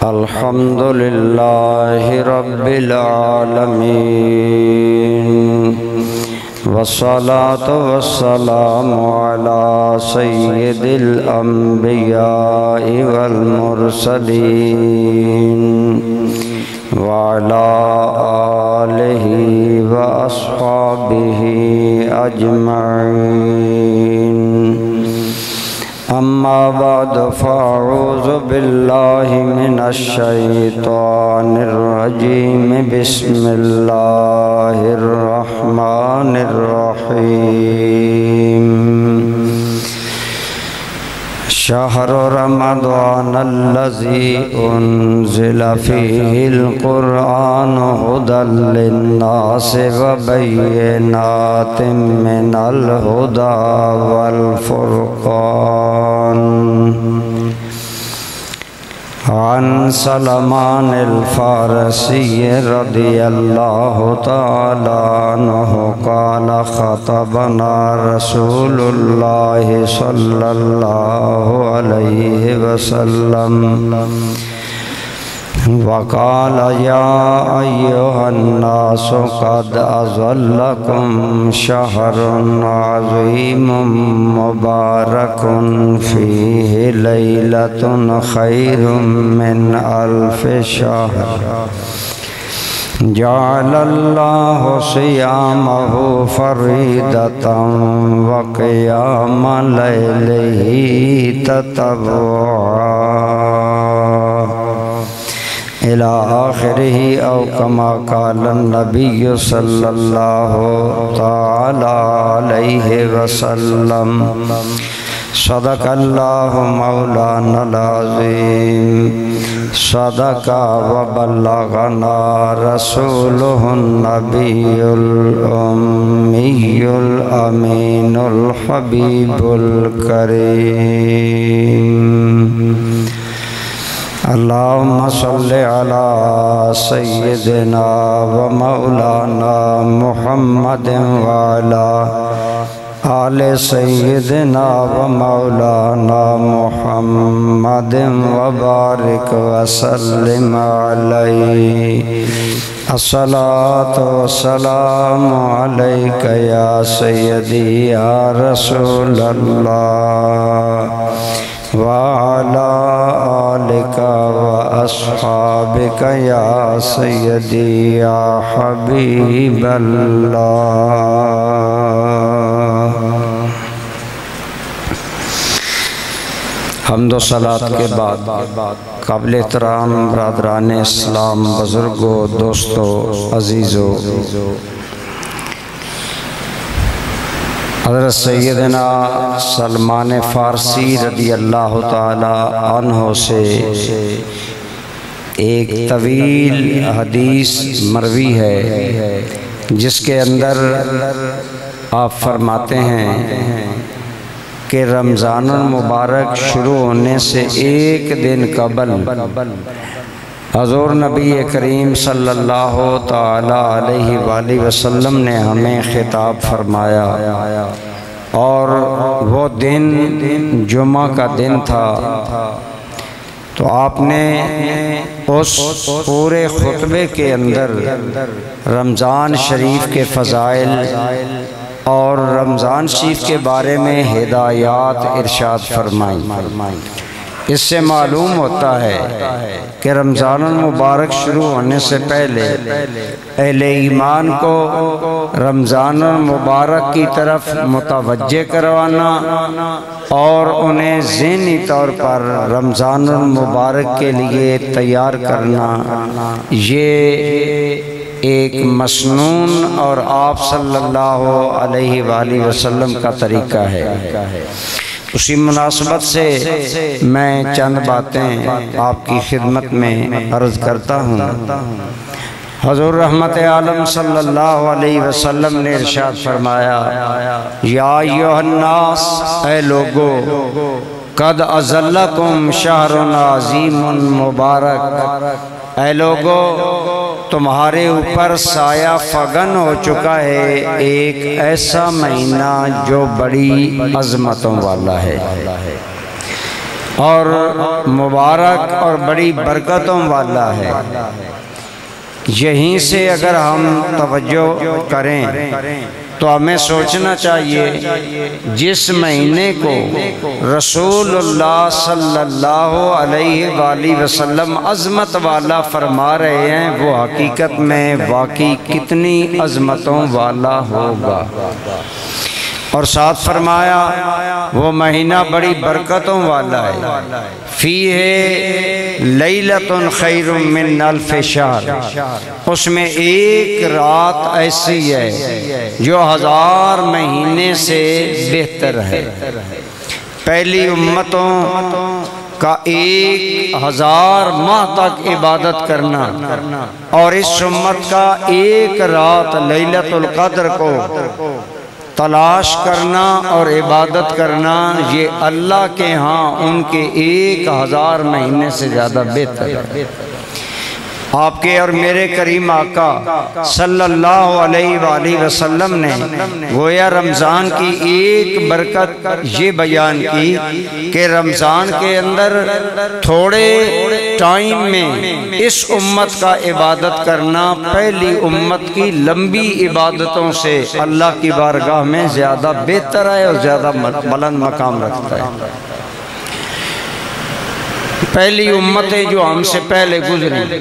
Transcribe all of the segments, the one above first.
الحمدللہ رب العالمین والصلاة والسلام علی سید الانبیاء والمرسلین وعلى آلہ واصحابہ اجمعین اما بعد فاعوذ باللہ من الشیطان الرجیم بسم اللہ الرحمن الرحیم شہر رمضان الذی انزل فیہ القرآن ھدی للناس وبینات من الھدی والفرقان عن سلمان الفارسی رضی اللہ تعالی عنہ قال خطبنا رسول اللہ صلی اللہ علیہ وسلم وقال یا ایھا الناس قد اظلکم شہر عظیم مبارک فیہ لیلۃ خیر من الف شہر جعل اللہ صیامہ فریضۃ وقیام لیلہ تطوعا الى آخرہ او کما قال النبی صلی اللہ تعالی علیہ وسلم صدق اللہ مولانا العظیم صدق وبلغنا رسولہ النبی الامی الامین الحبیب الکریم اللہم صلی علی سیدنا و مولانا محمد وعلی آل سیدنا و مولانا محمد وبارک وسلم علیہ الصلاة والسلام علیک یا سیدی یا رسول اللہ وعلى آلك وأصحابك يا سيدي يا حبيب الله حمد و صلاة کے بعد قابل احترام برادران اسلام بزرگوں دوستوں عزیزوں حضرت سیدنا سلمان فارسی رضی اللہ تعالی عنہ سے ایک طویل حدیث مروی ہے جس کے اندر آپ فرماتے ہیں کہ رمضان المبارک شروع ہونے سے ایک دن قبل حضور نبی کریم صلی اللہ تعالی علیہ وآلہ وسلم نے ہمیں خطاب فرمایا اور وہ دن جمعہ کا دن تھا تو آپ نے اس پورے خطبے کے اندر رمضان شریف کے فضائل اور رمضان شریف کے بارے میں ہدایات ارشاد فرمائی۔ اس سے معلوم ہوتا ہے کہ رمضان المبارک شروع ہونے سے پہلے اہل ایمان کو رمضان المبارک کی طرف متوجہ کروانا اور انہیں ذہنی طور پر رمضان المبارک کے لیے تیار کرنا یہ ایک مسنون اور آپ صلی اللہ علیہ وآلہ وسلم کا طریقہ ہے۔ اسی مناسبت سے میں چند باتیں آپ کی خدمت میں عرض کرتا ہوں۔ حضور رحمت عالم صلی اللہ علیہ وسلم نے ارشاد فرمایا یا ایھا الناس اے لوگو قد اظلکم شہر عظیم مبارک اے لوگو تمہارے اوپر سایہ فگن ہو چکا ہے ایک ایسا مہینہ جو بڑی عظمتوں والا ہے اور مبارک اور بڑی برکتوں والا ہے۔ یہیں سے اگر ہم توجہ کریں تو ہمیں سوچنا چاہیے جس مہینے کو رسول اللہ صلی اللہ علیہ وآلہ وسلم عظمت والا فرما رہے ہیں وہ حقیقت میں واقعی کتنی عظمتوں والا ہوگا، اور ساتھ فرمایا وہ مہینہ بڑی برکتوں والا ہے۔ فیہ لیلۃ خیر من الف شہر، اس میں ایک رات ایسی ہے جو 1000 مہینے سے بہتر ہے۔ پہلی امتوں کا 1000 ماہ تک عبادت کرنا اور اس امت کا ایک رات لیلۃ القدر کو تلاش کرنا اور عبادت کرنا، یہ اللہ کے ہاں ان کے 1000 مہینے سے زیادہ بہتر ہے۔ آپ کے اور میرے کریم آقا صلی اللہ علیہ وآلہ وسلم نے گویا رمضان کی ایک برکت یہ بیان کی کہ رمضان کے اندر تھوڑے ٹائم میں اس امت کا عبادت کرنا پہلی امت کی لمبی عبادتوں سے اللہ کی بارگاہ میں زیادہ بہتر ہے اور زیادہ بلند مقام رکھتا ہے۔ پہلی امتیں جو ہم سے پہلے گزری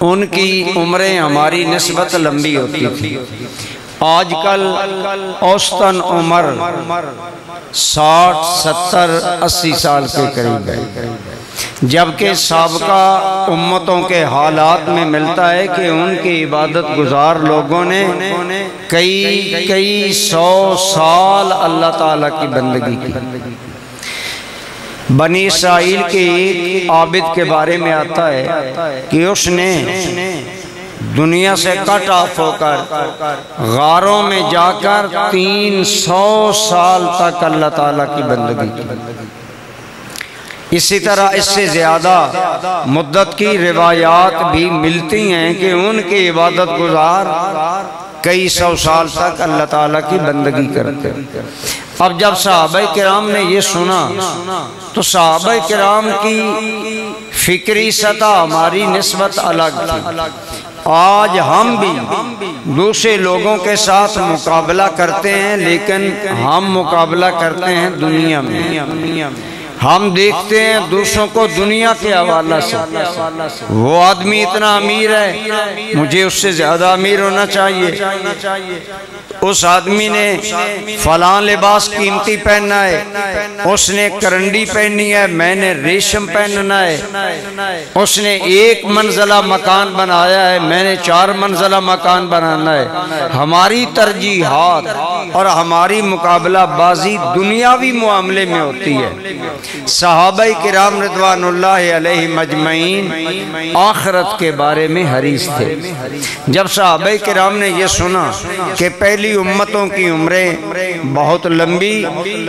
ان کی عمریں ہماری نسبت لمبی ہوتی تھی۔ آج کل اوسطاً عمر 60 70 80 سال کے قریب ہے، جبکہ سابقہ امتوں کے حالات میں ملتا ہے کہ ان کی عبادت گزار لوگوں نے کئی 100 سال اللہ تعالیٰ کی بندگی کی۔ بنی اسرائیل کے ایک عابد کے بارے میں آتا ہے کہ اس نے دنیا سے کٹ آف ہو کر غاروں میں جا کر 300 سال تک اللہ تعالیٰ کی بندگی کی۔ اسی طرح اس سے زیادہ مدت کی روایات بھی ملتی ہیں کہ ان کے عبادت گزار کئی 100 سال تک اللہ تعالیٰ کی بندگی کرتے۔ اب جب صحابہ کرام نے یہ سنا تو صحابہ کرام کی فکری سطح ہماری نسبت الگ تھی۔ آج ہم بھی دوسرے لوگوں کے ساتھ مقابلہ کرتے ہیں، لیکن ہم مقابلہ کرتے ہیں دنیا میں۔ ہم دیکھتے ہیں دوسروں کو دنیا کے حوالہ سے، وہ آدمی اتنا امیر ہے مجھے اس سے زیادہ امیر ہونا چاہیے، اس آدمی نے فلاں لباس قیمتی پہننا ہے، اس نے کرنڈی پہنی ہے، میں نے ریشم پہننا ہے، اس نے 1 منزلہ مکان بنایا ہے، میں نے 4 منزلہ مکان بنانا ہے۔ ہماری ترجیحات اور ہماری مقابلہ بازی دنیاوی معاملے میں ہوتی ہے۔ صحابہ کرام رضوان اللہ علیہ مجمعین آخرت کے بارے میں حریص تھے۔ جب صحابہ کرام نے یہ سنا کہ پہلی امتوں کی عمریں بہت لمبی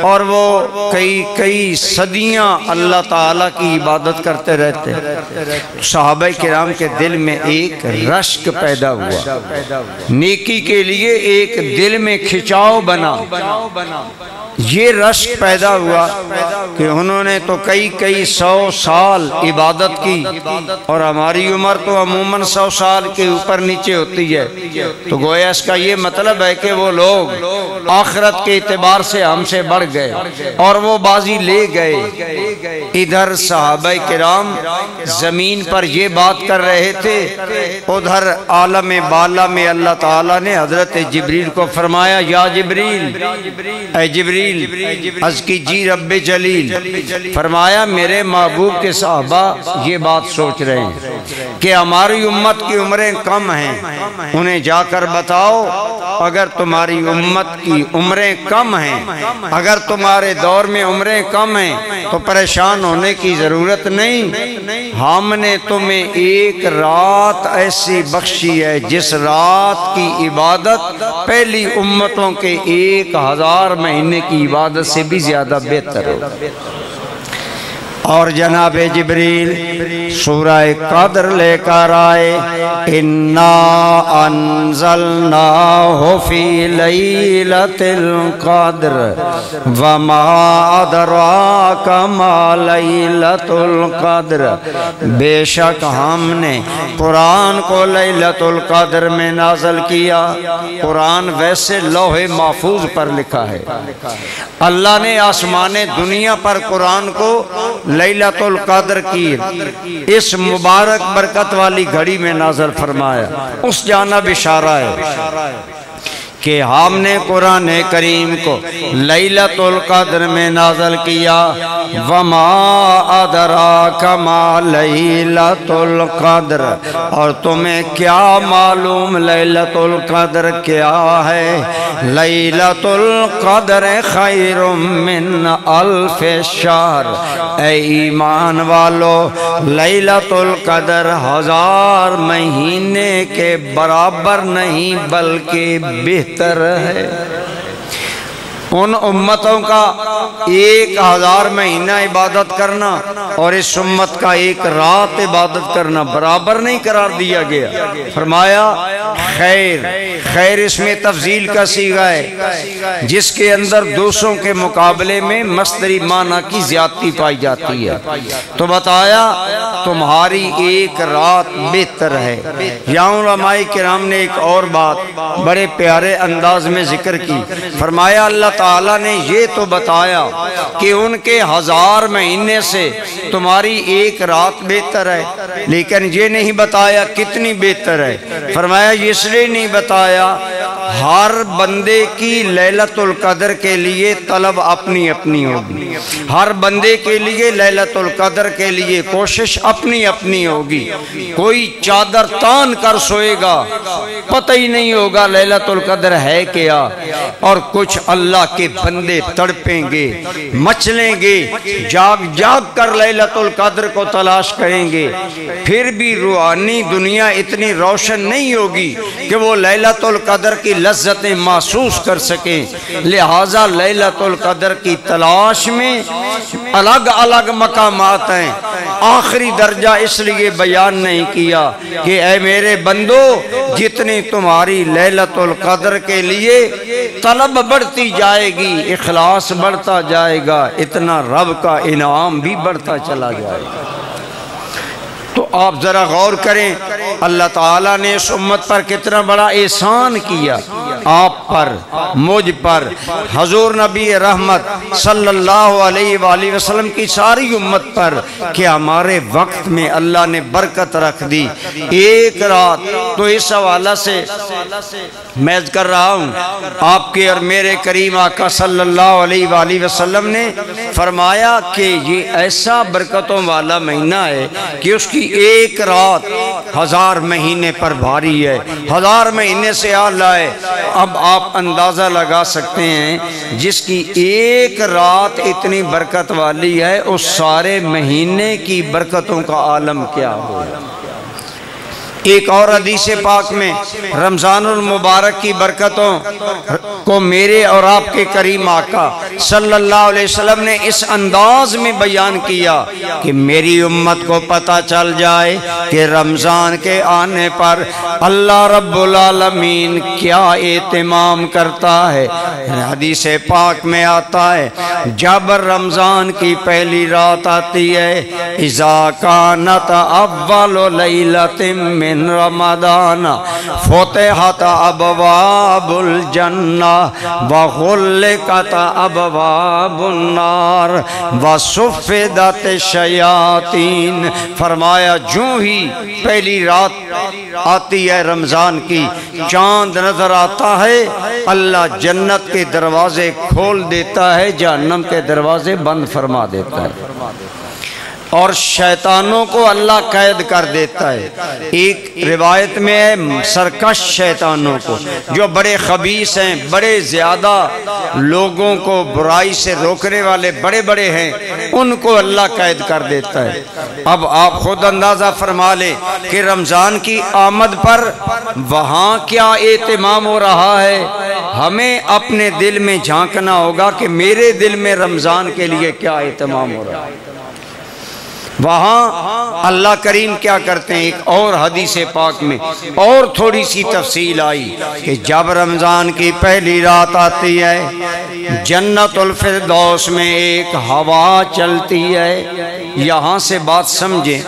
اور وہ کئی صدیاں اللہ تعالیٰ کی عبادت کرتے رہتے، صحابہ کرام کے دل میں ایک رشک پیدا ہوا، نیکی کے لیے ایک دل میں کھچاؤ بنا۔ یہ رشک پیدا ہوا کہ انہوں نے تو کئی 100 سال عبادت کی، اور ہماری عمر تو عموماً 100 سال کے اوپر نیچے ہوتی ہے، تو گویا اس کا یہ مطلب ہے کہ وہ لوگ آخرت کے اعتبار سے ہم سے بڑھ گئے اور وہ بازی لے گئے۔ ادھر صحابہ کرام زمین پر یہ بات کر رہے تھے، ادھر عالم بالا میں اللہ تعالیٰ نے حضرت جبریل کو فرمایا، یا جبریل، اے جبریل عرض کیجیے رب جلیل، فرمایا میرے محبوب کے صحابہ یہ بات سوچ رہے ہیں کہ ہماری امت کی عمریں کم ہیں، انہیں جا کر بتاؤ اگر تمہاری امت کی عمریں کم ہیں، اگر تمہارے دور میں عمریں کم ہیں تو پریشان ہونے کی ضرورت نہیں، ہم نے تمہیں ایک رات ایسی بخشی ہے جس رات کی عبادت پہلی امتوں کے 1000 مہینے کی عبادت سے بھی زیادہ بہتر ہے۔ اور جناب جبریل سورہ قدر لے کر آئے، اِنَّا أَنزَلْنَاهُ فِي لَيْلَةِ الْقَدْرِ وَمَا أَدْرَاكَ مَا لَيْلَةُ الْقَدْرِ، بے شک ہم نے قرآن کو لیلۃ القدر میں نازل کیا۔ قرآن ویسے لوح محفوظ پر لکھا ہے، اللہ نے آسمان دنیا پر قرآن کو لیلۃ القدر کی اس مبارک برکت والی گھڑی میں نازل فرمایا۔ اس جانب اشارہ ہے کہ ہم نے قرآن کریم کو لیلۃ القدر میں نازل کیا۔ وَمَا أَدْرَاكَ مَا لَيْلَةُ الْقَدْرِ، اور تمہیں کیا معلوم لیلۃ القدر کیا ہے؟ لیلۃ القدر خیر من الف شہر، اے ایمان والو لیلۃ القدر 1000 مہینے کے برابر نہیں بلکہ بہتر ہے۔ ان امتوں کا 1000 مہینہ عبادت کرنا اور اس امت کا 1 رات عبادت کرنا برابر نہیں قرار دیا گیا۔ فرمایا خیر، خیر اس میں تفضیل کا صیغہ ہے جس کے اندر دوسروں کے مقابلے میں مصدری معنی کی زیادتی پائی جاتی ہے، تو بتایا تمہاری 1 رات بہتر ہے۔ یہاں علماء کرام نے ایک اور بات بڑے پیارے انداز میں ذکر کی، فرمایا اللہ تعالیٰ نے یہ تو بتایا کہ ان کے 1000 مہینے سے تمہاری 1 رات بہتر ہے، لیکن یہ نہیں بتایا کتنی بہتر ہے۔ فرمایا اس لیے نہیں بتایا، ہر بندے کی لیلۃ القدر کے لیے طلب اپنی اپنی ہوگی، ہر بندے کے لیے لیلۃ القدر کے لیے کوشش اپنی اپنی ہوگی۔ کوئی چادر تان کر سوئے گا، پتہ ہی نہیں ہوگا لیلۃ القدر ہے کیا، اور کچھ اللہ کے بندے تڑپیں گے، مچلیں گے، جاگ جاگ کر لیلۃ القدر کو تلاش کریں گے، پھر بھی روحانی دنیا اتنی روشن نہیں ہوگی کہ وہ لیلۃ القدر کی لذتیں محسوس کر سکیں۔ لہٰذا لیلۃ القدر کی تلاش میں الگ الگ مقامات ہیں۔ آخری درجہ اس لیے بیان نہیں کیا کہ اے میرے بندو، جتنی تمہاری لیلۃ القدر کے لیے طلب بڑھتی جائے گی، اخلاص بڑھتا جائے گا، اتنا رب کا انعام بھی بڑھتا چلا جائے گا۔ تو آپ ذرا غور کریں، اللہ تعالیٰ نے اس امت پر کتنا بڑا احسان کیا، آپ پر، مجھ پر، حضور نبی رحمت صلی اللہ علیہ وآلہ وسلم کی ساری امت پر، کہ ہمارے وقت میں اللہ نے برکت رکھ دی۔ 1 رات تو اس حوالہ سے میں کر رہا ہوں، آپ کے اور میرے کریم آقا صلی اللہ علیہ وآلہ وسلم نے فرمایا کہ یہ ایسا برکتوں والا مہینہ ہے کہ اس کی 1 رات 1000 مہینے پر بھاری ہے، 1000 مہینے سے اعلیٰ ہے۔ اب آپ اندازہ لگا سکتے ہیں جس کی 1 رات اتنی برکت والی ہے، اس سارے مہینے کی برکتوں کا عالم کیا ہو۔ ایک اور حدیث پاک میں رمضان المبارک کی برکتوں کو میرے اور آپ کے کریم آقا صلی اللہ علیہ وسلم نے اس انداز میں بیان کیا کہ میری امت کو پتہ چل جائے کہ رمضان کے آنے پر اللہ رب العالمین کیا اہتمام کرتا ہے۔ حدیث پاک میں آتا ہے جب رمضان کی پہلی رات آتی ہے، اذا کانت اول لیلۃ من رمضان فتحت ابواب الجنہ وغلقت ابواب النار وصفدت الشیاطین۔ فرمایا جو ہی پہلی رات آتی ہے رمضان کی، چاند نظر آتا ہے، اللہ جنت کے دروازے کھول دیتا ہے، جہنم کے دروازے بند فرما دیتا ہے، اور شیطانوں کو اللہ قید کر دیتا ہے۔ ایک روایت میں ہے سرکش شیطانوں کو، جو بڑے خبیث ہیں، بڑے زیادہ لوگوں کو برائی سے روکنے والے بڑے بڑے ہیں، ان کو اللہ قید کر دیتا ہے۔ اب آپ خود اندازہ فرما لیں کہ رمضان کی آمد پر وہاں کیا اہتمام ہو رہا ہے۔ ہمیں اپنے دل میں جھانکنا ہوگا کہ میرے دل میں رمضان کے لیے کیا اہتمام ہو رہا ہے۔ وہاں اللہ کریم کیا کرتے ہیں، ایک اور حدیث پاک میں اور تھوڑی سی تفصیل آئی کہ جب رمضان کی پہلی رات آتی ہے جنت الفردوس میں ایک ہوا چلتی ہے۔ یہاں سے بات سمجھیں،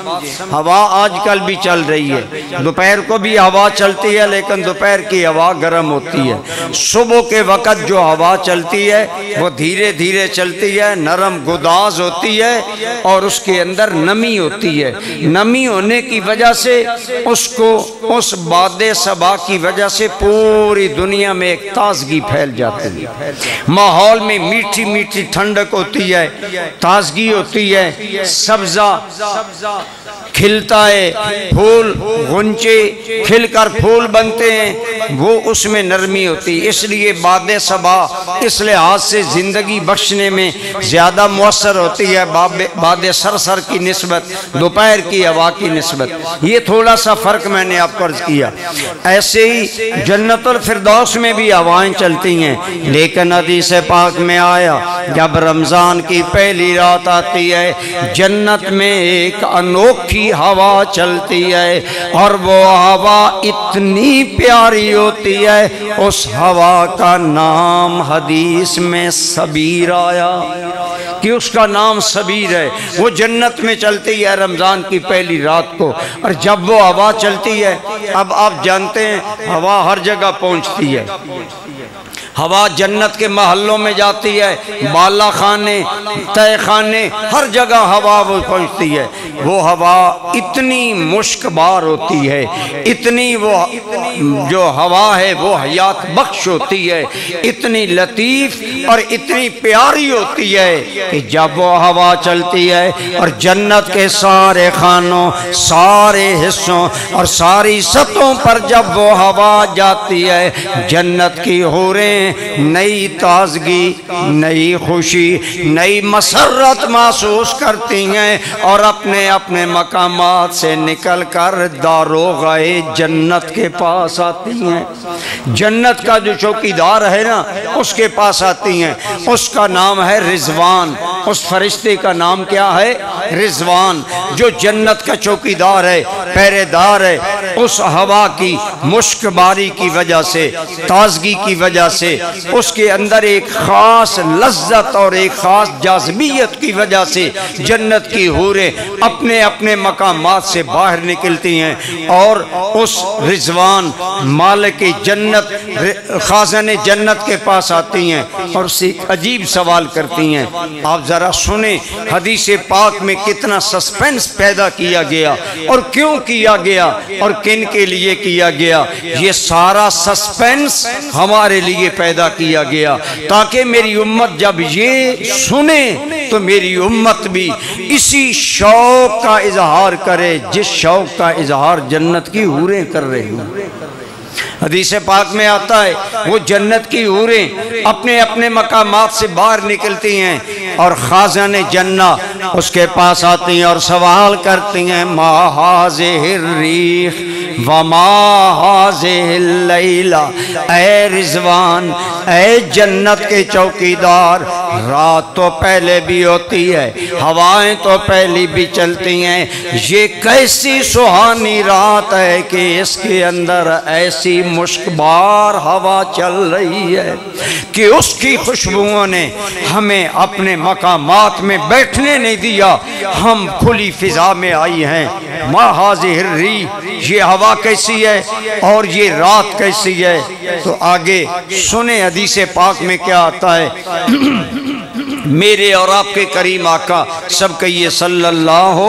ہوا آج کل بھی چل رہی ہے، دوپہر کو بھی ہوا چلتی ہے لیکن دوپہر کی ہوا گرم ہوتی ہے۔ صبح کے وقت جو ہوا چلتی ہے وہ دھیرے دھیرے چلتی ہے، نرم گداز ہوتی ہے اور اس کے اندر نمی ہوتی ہے۔ نمی ہونے کی وجہ سے اس باد صبا کی وجہ سے پوری دنیا میں ایک تازگی پھیل جاتی ہے، ماحول میں میٹھی میٹھی ٹھنڈک ہوتی ہے، تازگی ہوتی ہے، سبزہ کھلتا ہے، پھول غنچے کھل کر پھول بنتے ہیں، وہ اس میں نرمی ہوتی ہے۔ اس لیے باد صبا اس لحاظ سے زندگی بخشنے میں زیادہ مؤثر ہوتی ہے باد سرسر کی نسبت دوپہر کی ہوا کی نسبت۔ یہ تھوڑا سا فرق میں نے آپ کو عرض کیا۔ ایسے ہی جنت الفردوس میں بھی ہوائیں چلتی ہیں، لیکن حدیث پاک میں آیا جب رمضان کی پہلی رات آتی ہے جنت میں ایک انوکھی ہوا چلتی ہے اور وہ ہوا اتنی پیاری ہوتی ہے، اس ہوا کا نام حدیث میں صبیر آیا کہ اس کا نام صبیر ہے۔ وہ جنت میں چلتی ہے رمضان کی پہلی رات کو، اور جب وہ ہوا چلتی ہے، اب آپ جانتے ہیں ہوا ہر جگہ پہنچتی ہے، ہوا جنت کے محلوں میں جاتی ہے، بالا خانے تہ خانے ہر جگہ ہوا وہ پہنچتی ہے۔ وہ ہوا اتنی مشک بار ہوتی ہے، اتنی وہ جو ہوا ہے وہ حیات بخش ہوتی ہے، اتنی لطیف اور اتنی پیاری ہوتی ہے کہ جب وہ ہوا چلتی ہے اور جنت کے سارے خانوں، سارے حصوں اور ساری سطحوں پر جب وہ ہوا جاتی ہے، جنت کی حوریں نئی تازگی، نئی خوشی، نئی مسرت محسوس کرتی ہیں اور اپنے اپنے مقامات سے نکل کر داروغۂ جنت کے پاس آتی ہیں۔ جنت کا جو چوکیدار ہے نا اس کے پاس آتی ہیں، اس کا نام ہے رضوان۔ اس فرشتے کا نام کیا ہے؟ رضوان، جو جنت کا چوکیدار ہے، پہرے دار ہے۔ اس ہوا کی مشک باری کی وجہ سے، تازگی کی وجہ سے، اس کے اندر ایک خاص لذت اور ایک خاص جاذبیت کی وجہ سے جنت کی حوریں اپنے اپنے مقامات سے باہر نکلتی ہیں اور اس رضوان مالک جنت، خازن جنت کے پاس آتی ہیں اور اسے ایک عجیب سوال کرتی ہیں۔ آپ ذرا سنیں حدیث پاک میں کتنا سسپینس پیدا کیا گیا اور کیوں کیا گیا اور کن کے لیے کیا گیا۔ یہ سارا سسپینس ہمارے لیے پیدا کیا گیا تاکہ میری امت جب یہ سنے تو میری امت بھی اسی شوق کا اظہار کرے جس شوق کا اظہار جنت کی حوریں کر رہے ہیں۔ حدیث پاک میں آتا ہے وہ جنت کی حوریں اپنے اپنے مقامات سے باہر نکلتی ہیں اور خازن جنت اس کے پاس آتی ہیں اور سوال کرتی ہیں، ما ہذہ الریح وما ہذہ اللیلہ، اے رضوان، اے جنت کے چوکیدار، رات تو پہلے بھی ہوتی ہے، ہوائیں تو پہلی بھی چلتی ہیں، یہ کیسی سہانی رات ہے کہ اس کے اندر ایسی مشکبار ہوا چل رہی ہے کہ اس کی خوشبوؤں نے ہمیں اپنے مقامات میں بیٹھنے نہیں دیا، ہم کھلی فضا میں آئی ہیں۔ ما ہذہ الریح، یہ ہوا کیسی ہے اور یہ رات کیسی ہے؟ تو آگے سنیں حدیث پاک میں کیا آتا ہے۔ میرے اور آپ کے کریم آقا سب کہیے صلی اللہ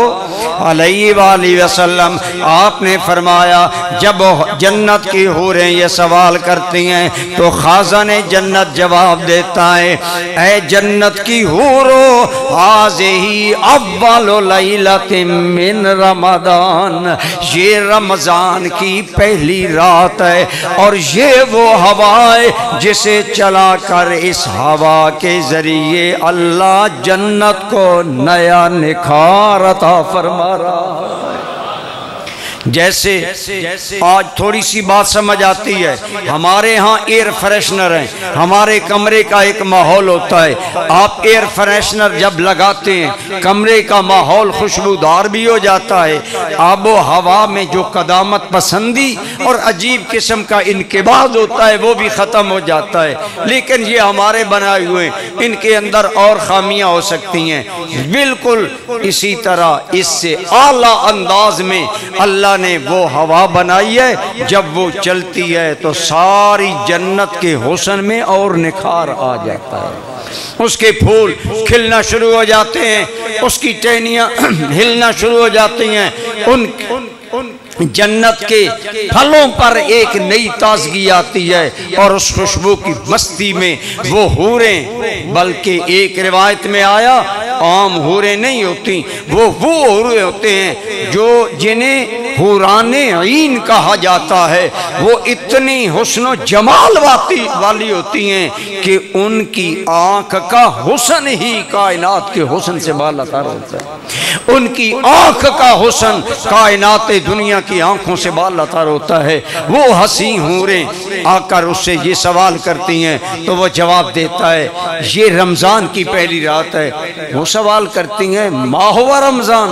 علیہ وآلہ وسلم، آپ نے فرمایا جب جنت کی حوریں یہ سوال کرتی ہیں تو خازن جنت جواب دیتا ہے، اے جنت کی حورو، ہذہ اول لیلۃ من رمضان، یہ رمضان کی پہلی رات ہے اور یہ وہ ہوا ہے جسے چلا کر اس ہوا کے ذریعے اللہ جنت کو نیا نکھار عطا فرما رہا ہے۔ جیسے آج تھوڑی سی بات سمجھ آتی ہے، ہمارے ہاں ایئر فریشنر ہیں، ہمارے کمرے کا ایک ماحول ہوتا ہے، آپ ایئر فریشنر جب لگاتے ہیں کمرے کا ماحول خوشبودار بھی ہو جاتا ہے، آب و ہوا میں جو قدامت پسندی اور عجیب قسم کا انقباض ہوتا ہے وہ بھی ختم ہو جاتا ہے۔ لیکن یہ ہمارے بنائے ہوئے ان کے اندر اور خامیاں ہو سکتی ہیں۔ بالکل اسی طرح اس سے اعلیٰ انداز میں اللہ نے وہ ہوا بنائی ہے، جب وہ چلتی ہے تو ساری جنت کے حسن میں اور نکھار آ جاتا ہے، اس کے پھول کھلنا شروع ہو جاتے ہیں، اس کی ٹہنیاں ہلنا شروع ہو جاتی ہیں، ان جنت کے پھلوں پر ایک نئی تازگی آتی ہے، اور اس خوشبو کی مستی میں وہ حوریں، بلکہ ایک روایت میں آیا عام حوریں نہیں ہوتی، وہ حوریں ہوتے ہیں جو جنہیں حوران عین کہا جاتا ہے، وہ اتنی حسن و جمال والی ہوتی ہیں کہ ان کی آنکھ کا حسن ہی کائنات کے حسن سے بالا تر ہوتا ہے، ان کی آنکھ کا حسن کائنات دنیا کی آنکھوں سے بالا تر ہوتا ہے۔ وہ حسین حوریں آ کر اس سے یہ سوال کرتی ہیں تو وہ جواب دیتا ہے یہ رمضان کی پہلی رات ہے۔ وہ سوال کرتی ہیں ما ہوا رمضان،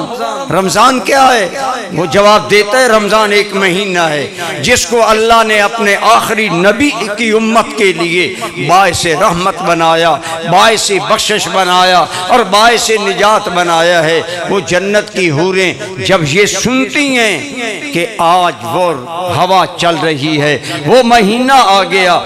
رمضان کیا ہے؟ وہ جواب دیتا ہے رمضان ایک مہینہ ہے جس کو اللہ نے اپنے آخری نبی کی امت کے لیے باعث رحمت بنایا، باعث بخشش بنایا اور باعث نجات بنایا ہے۔ وہ جنت کی حوریں جب یہ سنتی ہیں کہ آج وہ ہوا چل رہی ہے، وہ مہینہ آ گیا،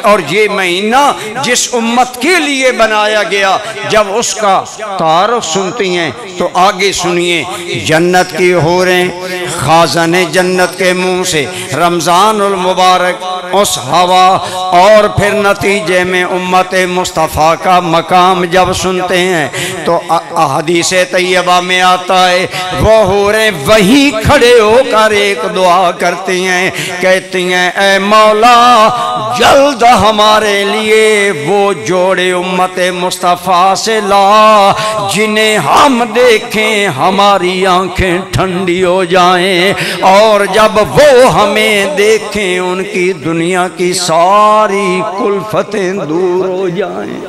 اور یہ مہینہ جس امت کے لیے بنایا گیا، جب اس کا تعارف سنتی ہیں تو آگے سنیے، جنت کی حوریں خازن جنت کے منہ سے رمضان المبارک اس ہوا اور پھر نتیجے میں امت مصطفیٰ کا مقام جب سنتے ہیں تو حدیث طیبہ میں آتا ہے وہ حوریں وہی کھڑے ہو کر ایک دعا کرتی ہیں، کہتی ہیں اے مولا جلد ہمارے لیے وہ جوڑے امت مصطفیٰ سے لا جنہیں ہم دیکھیں ہماری آنکھیں ٹھنڈی ہو جائیں، اور جب وہ ہمیں دیکھیں ان کی دنیا کی ساری کلفتیں دور ہو جائیں۔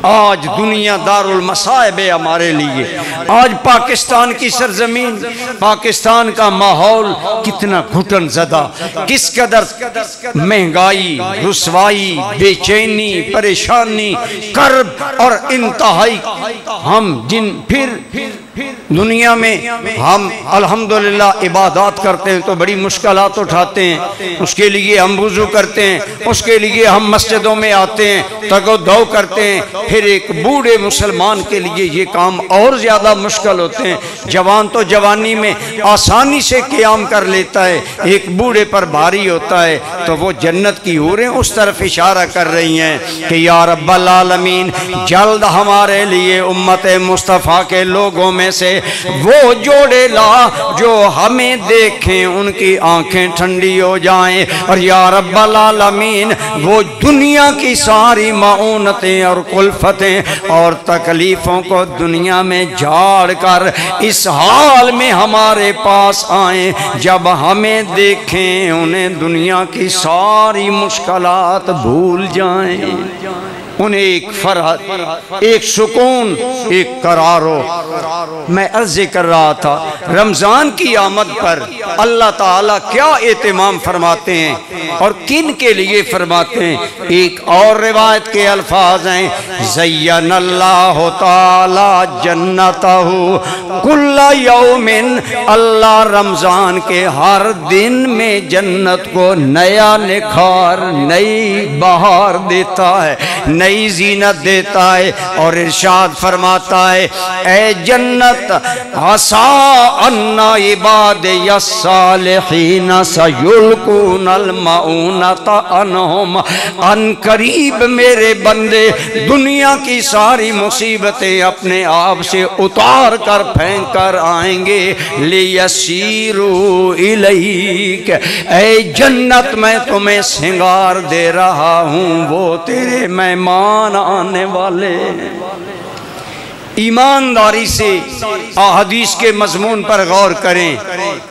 آج دنیا دار المصائب ہے ہمارے لیے، آج پاکستان کی سرزمین، پاکستان کا ماحول کتنا گھٹن زدہ، کس قدر مہنگائی، رسوائی، بے چینی، پریشانی، کرب اور انتہائی، ہم جن پھر دنیا میں ہم الحمدللہ عبادات کرتے ہیں تو بڑی مشکلات اٹھاتے ہیں، اس کے لیے ہم وضو کرتے ہیں، اس کے لیے ہم مسجدوں میں آتے ہیں، تگ و دو کرتے ہیں، پھر ایک بوڑھے مسلمان کے لیے یہ کام اور زیادہ مشکل ہوتے ہیں۔ جوان تو جوانی میں آسانی سے قیام کر لیتا ہے، ایک بوڑھے پر بھاری ہوتا ہے، تو وہ جنت کی حوریں اس طرف اشارہ کر رہی ہیں کہ یا رب العالمین جلد ہمارے لیے امت مصطفیٰ کے لوگوں میں سے وہ جوڑے لا جو ہمیں دیکھیں ان کی آنکھیں ٹھنڈی ہو جائیں، اور یا رب العالمین وہ دنیا کی ساری معونتیں اور کلفتیں اور تکلیفوں کو دنیا میں جھاڑ کر اس حال میں ہمارے پاس آئیں جب ہمیں دیکھیں انہیں دنیا کی ساری مشکلات بھول جائیں، انہیں ایک فرحت، ایک سکون، ایک قرار ہو۔ میں عرض کر رہا تھا رمضان کی آمد پر اللہ تعالیٰ کیا اہتمام فرماتے ہیں اور کن کے لیے فرماتے ہیں۔ ایک اور روایت کے الفاظ ہیں زین اللہ تعالی جنتہ کل یوم، اللہ رمضان کے ہر دن میں جنت کو نیا نکھار، نئی بہار دیتا ہے، نئی زینت دیتا ہے، اور ارشاد فرماتا ہے اے جنت عسیٰ ان عبادی الصالحین سیلقون المعونۃ عنہم، ان قریب میرے بندے دنیا کی ساری مصیبتیں اپنے آپ سے اتار کر پھینک کر آئیں گے، لیسیروا الیک، اے جنت میں تمہیں سنگار دے رہا ہوں، وہ تیرے مہمان آنے والے۔ ایمانداری سے احادیث کے مضمون پر غور کریں۔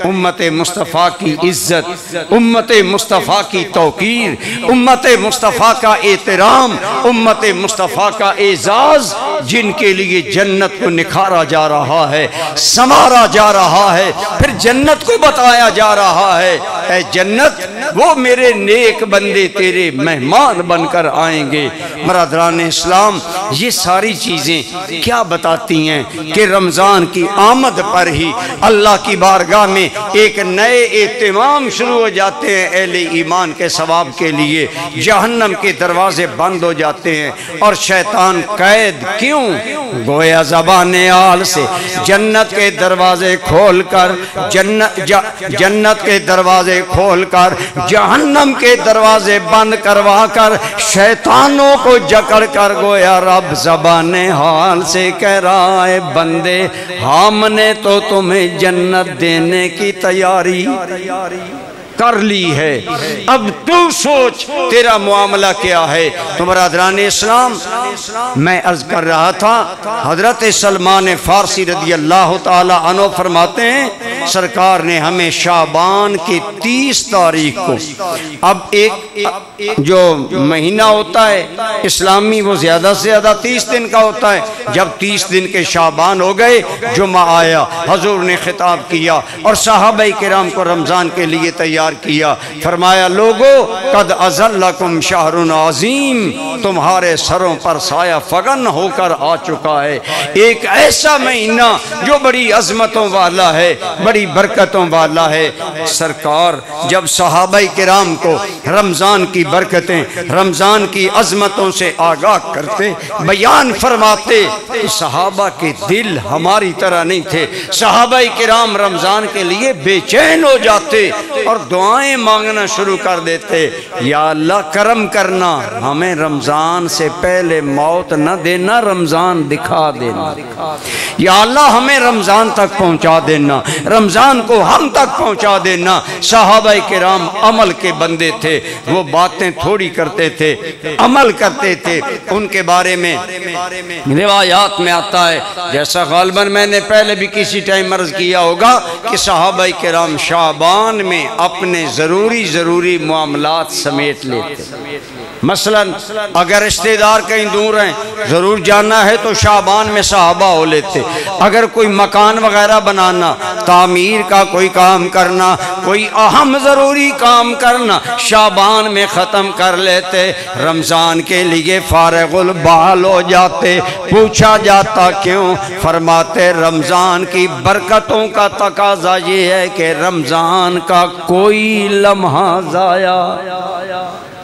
امت مصطفیٰ کی عزت، امت مصطفیٰ کی توقیر، امت مصطفیٰ کا احترام، امت مصطفیٰ کا اعزاز، جن کے لیے جنت کو نکھارا جا رہا ہے، سنوارا جا رہا ہے، پھر جنت کو بتایا جا رہا ہے، اے جنت وہ میرے نیک بندے تیرے مہمان بن کر آئیں گے۔ برادران اسلام، یہ ساری چیزیں کیا بتاتی ہیں کہ رمضان کی آمد پر ہی اللہ کی بارگاہ میں ایک نئے اہتمام شروع ہو جاتے ہیں اہل ایمان کے ثواب کے لیے۔ جہنم کے دروازے بند ہو جاتے ہیں اور شیطان قید کیوں؟ گویا زبان آل سے جنت کے دروازے کھول کر جنت کے دروازے کھول کر جہنم کے دروازے بند کروا کر شیطانوں کو جکڑ کر گویا رب زبان حال سے کہہ رہا ہے بندے ہم نے تو تمہیں جنت دینے کی تیاری کر لی ہے، اب تو سوچ تیرا معاملہ کیا ہے۔ تو برادران اسلام، میں عرض کر رہا تھا حضرت سلمان فارسی رضی اللہ تعالی عنہ فرماتے ہیں سرکار نے ہمیں شعبان کی 30 تاریخ کو، اب ایک جو مہینہ ہوتا ہے اسلامی وہ زیادہ سے زیادہ 30 دن کا ہوتا ہے، جب 30 دن کے شعبان ہو گئے جمعہ آیا، حضور نے خطاب کیا اور صحابہ کرام کو رمضان کے لیے تیار کیا، فرمایا لوگو قد اذلکم شہر عظیم، تمہارے سروں پر سایہ فگن ہو کر آ چکا ہے، ایک ایسا مہینہ جو بڑی عظمتوں والا ہے، بڑی برکتوں والا ہے۔ سرکار جب صحابہ کرام کو رمضان کی برکتیں، رمضان کی عظمتوں سے آگاہ کرتے، بیان فرماتے، صحابہ کے دل ہماری طرح نہیں تھے، صحابہ کرام رمضان کے لیے بے چین ہو جاتے اور دعائیں مانگنا شروع کر دیتے، یا اللہ کرم کرنا، ہمیں رمضان سے پہلے موت نہ دینا، رمضان دکھا دینا، یا اللہ ہمیں رمضان تک پہنچا دینا، رمضان کو ہم تک پہنچا دینا۔ صحابہ کرام عمل کے بندے تھے، وہ باتیں تھوڑی کرتے تھے، عمل کرتے تھے۔ ان کے بارے میں روایات میں آتا ہے، جیسا غالباً میں نے پہلے بھی کسی ٹائم عرض کیا ہوگا کہ صحابہ کرام شعبان میں اپنے ضروری معاملات سمیٹ لیتے۔ مثلا اگر رشتہ دار کہیں دور ہیں، ضرور جانا ہے تو شعبان میں صحابہ ہو لیتے، اگر کوئی مکان وغیرہ بنانا، تعمیر کا کوئی کام کرنا، کوئی اہم ضروری کام کرنا، شعبان میں ختم کر لیتے، رمضان کے لیے فارغ البال ہو جاتے۔ پوچھا جاتا کیوں؟ فرماتے رمضان کی برکتوں کا تقاضا یہ ہے کہ رمضان کا کوئی لمحہ ضائع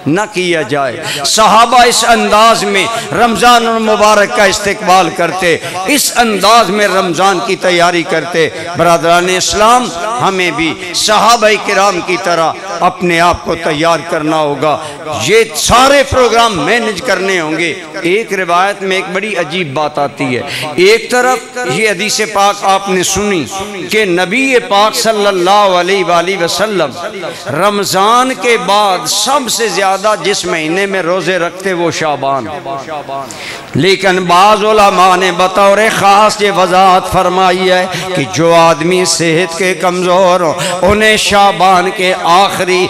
نہ کیا جائے۔ صحابہ اس انداز میں رمضان المبارک کا استقبال کرتے، اس انداز میں رمضان کی تیاری کرتے۔ برادران اسلام، ہمیں بھی صحابہ کرام کی طرح اپنے آپ کو تیار کرنا ہوگا، یہ سارے پروگرام مینج کرنے ہوں گے۔ ایک روایت میں ایک بڑی عجیب بات آتی ہے، ایک طرف یہ حدیث پاک آپ نے سنی کہ نبی پاک صلی اللہ علیہ وآلہ وسلم رمضان کے بعد سب سے زیادہ جس مہینے میں روزے رکھتے وہ شعبان، لیکن بعض علماء نے بطور خاص یہ وضاحت فرمائی ہے کہ جو آدمی صحت کے کمزور ہو انہیں شعبان کے آخری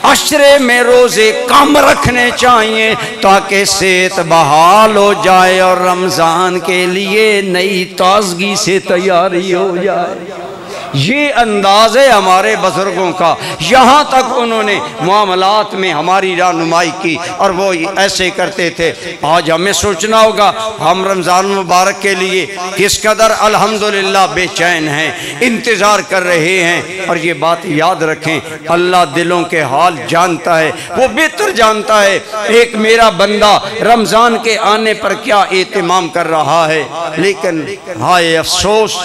عشرے میں روزے کم رکھنے چاہیے تاکہ صحت بحال ہو جائے اور رمضان کے لیے نئی تازگی سے تیاری ہو جائے۔ یہ انداز ہے ہمارے بزرگوں کا، یہاں تک انہوں نے معاملات میں ہماری رہنمائی کی اور وہ ایسے کرتے تھے۔ آج ہمیں سوچنا ہوگا ہم رمضان مبارک کے لیے کس قدر الحمدللہ بے چین ہیں، انتظار کر رہے ہیں، اور یہ بات یاد رکھیں اللہ دلوں کے حال جانتا ہے، وہ بہتر جانتا ہے ایک میرا بندہ رمضان کے آنے پر کیا اہتمام کر رہا ہے۔ لیکن ہائے افسوس،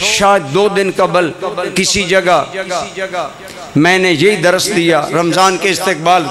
شاید 2 دن قبل کسی جگہ میں نے یہی درس دیا رمضان کے استقبال،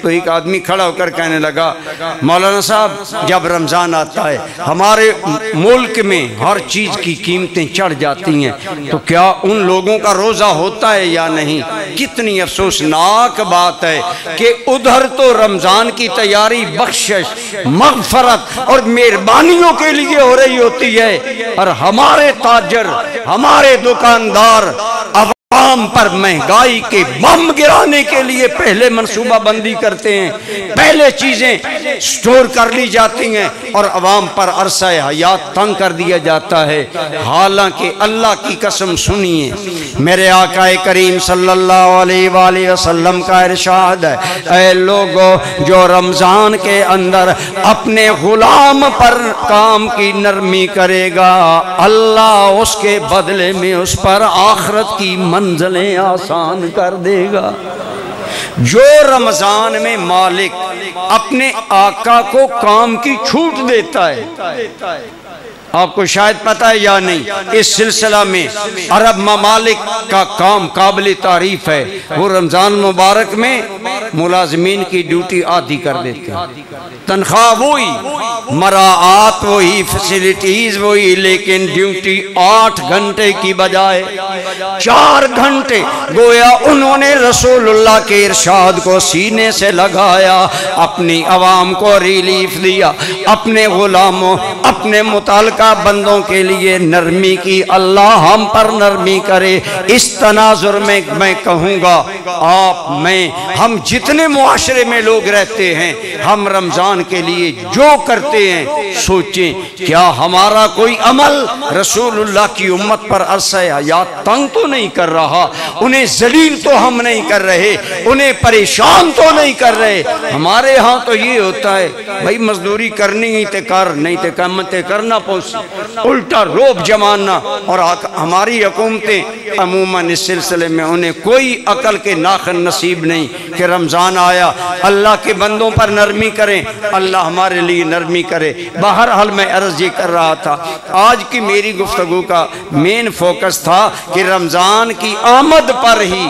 تو ایک آدمی کھڑا ہو کر کہنے لگا مولانا صاحب جب رمضان آتا ہے ہمارے ملک میں ہر چیز کی قیمتیں چڑھ جاتی ہیں، تو کیا ان لوگوں کا روزہ ہوتا ہے یا نہیں؟ کتنی افسوسناک بات ہے کہ ادھر تو رمضان کی تیاری بخشش، مغفرت اور مہربانیوں کے لیے ہو رہی ہوتی ہے، اور ہمارے تاجر، ہمارے دکاندار عوام پر مہنگائی کے بم گرانے کے لیے پہلے منصوبہ بندی کرتے ہیں، پہلے چیزیں سٹور کر لی جاتی ہیں اور عوام پر عرصہ حیات تنگ کر دیا جاتا ہے۔ حالانکہ اللہ کی قسم سنیے، میرے آقا کریم صلی اللہ علیہ وآلہ وسلم کا ارشاد ہے، اے لوگو جو رمضان کے اندر اپنے غلام پر کام کی نرمی کرے گا، اللہ اس کے بدلے میں اس پر آخرت کی منزلیں آسان کر دے گا۔ جو رمضان میں مالک اپنے آقا کو کام کی چھوٹ دیتا ہے، آپ کو شاید پتہ ہے یا نہیں، اس سلسلہ میں عرب ممالک کا کام قابل تعریف ہے، وہ رمضان مبارک میں ملازمین کی ڈیوٹی آدھی کر دیتے ہیں، تنخواہ وہی، مراعات وہی، فیسیلیٹیز وہی، لیکن ڈیوٹی 8 گھنٹے کی بجائے 4 گھنٹے، گویا انہوں نے رسول اللہ کے ارشاد کو سینے سے لگایا، اپنی عوام کو ریلیف دیا، اپنے غلاموں، اپنے متعلقہ بندوں کے لیے نرمی کی۔ اللہ ہم پر نرمی کرے۔ اس تناظر میں میں کہوں گا، آپ، میں، ہم جتنے معاشرے میں لوگ رہتے ہیں، ہم رمضان کے لیے جو کرتے ہیں سوچیں کیا ہمارا کوئی عمل رسول اللہ کی امت پر عرصہ حیات تنگ تو نہیں کر رہا، انہیں ذلیل تو ہم نہیں کر رہے، انہیں پریشان تو نہیں کر رہے۔ ہمارے ہاں تو یہ ہوتا ہے بھائی مزدوری کرنی ہی تے کر، نہیں تے کمتے کرنا پوسی، الٹا روب جمانا، اور ہماری حکومتیں عموماً اس سلسلے میں انہیں کوئی عقل کے ناخن نصیب نہیں کہ رمضان آیا اللہ کے بندوں پر نرمی کریں، اللہ ہمارے لیے نرمی کرے۔ بہرحال میں عرض یہ کر رہا تھا، آج کی میری گفتگو کا مین فوکس تھا کہ رمضان کی آمد پر ہی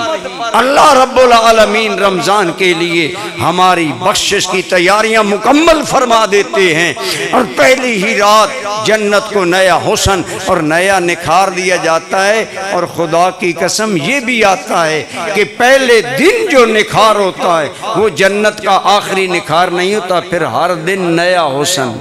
اللہ رب العالمین رمضان کے لیے ہماری بخشش کی تیاریاں مکمل فرما دیتے ہیں، اور پہلی ہی رات جنت کو نیا حسن اور نیا نکھار دیا جاتا ہے۔ اور خدا کی قسم یہ بھی آتا ہے کہ پہلے دن جو نکھار ہوتا ہے وہ جنت کا آخری نکھار نہیں ہوتا، پھر ہر دن نیا حسن،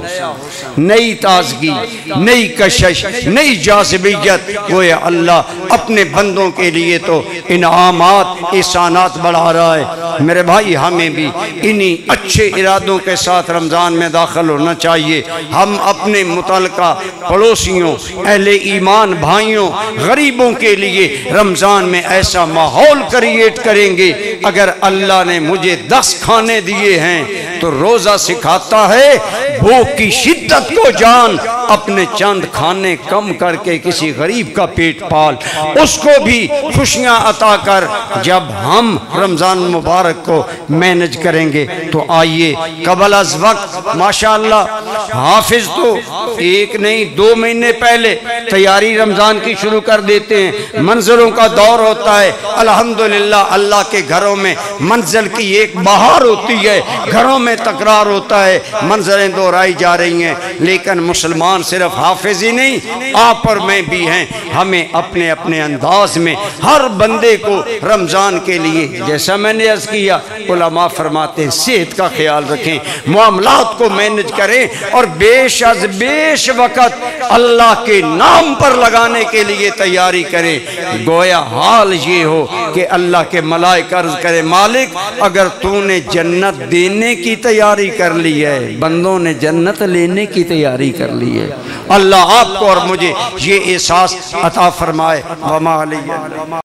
نئی تازگی، نئی کشش، نئی جاذبیت۔ وہ اللہ اپنے بندوں کے لیے تو انعامات، احسانات بڑھا رہا ہے۔ میرے بھائی ہمیں بھی انہی اچھے ارادوں کے ساتھ رمضان میں داخل ہونا چاہیے۔ ہم اپنے متعلقہ پڑوسیوں، اہل ایمان بھائیوں، غریبوں کے لیے رمضان میں ایسا ماحول کریٹ کریں گے۔ اگر اللہ نے مجھے 10 کھانے دیے ہیں تو روزہ سکھاتا ہے بھوک کی شدت کو جان، اپنے چند کھانے کم کر کے کسی غریب کا پیٹ پال، اس کو بھی خوشیاں عطا کر۔ جب ہم رمضان مبارک کو مینج کریں گے تو آئیے قبل از وقت ماشاءاللہ حافظ تو 1 نہیں 2 مہینے پہلے تیاری رمضان کی شروع کر دیتے ہیں، منزلوں کا دور ہوتا ہے۔ الحمدللہ اللہ کے گھروں میں منزل کی ایک بہار ہوتی ہے، گھروں میں تکرار ہوتا ہے، منزلیں دہرائی جا رہی ہیں، لیکن مسلمان صرف حافظ ہی نہیں، آپ اور میں بھی ہیں۔ ہمیں اپنے اپنے انداز میں ہر بندے کو رمضان کے لیے، جیسا میں نے عرض کیا، علماء فرماتے ہیں صحت کا خیال رکھیں، معاملات کو مینج کریں، اور بیش از بیش وقت اللہ کے نام پر لگانے کے لیے تیاری کریں۔ گویا حال یہ ہو کہ اللہ کے ملائکہ عرض کرے، مالک اگر تو نے جنت دینے کی تیاری کر لی ہے، بندوں نے جنت لینے کی تیاری کر لی ہے۔ اللہ آپ کو اور مجھے یہ احساس عطا فرمائے۔ وما علیہ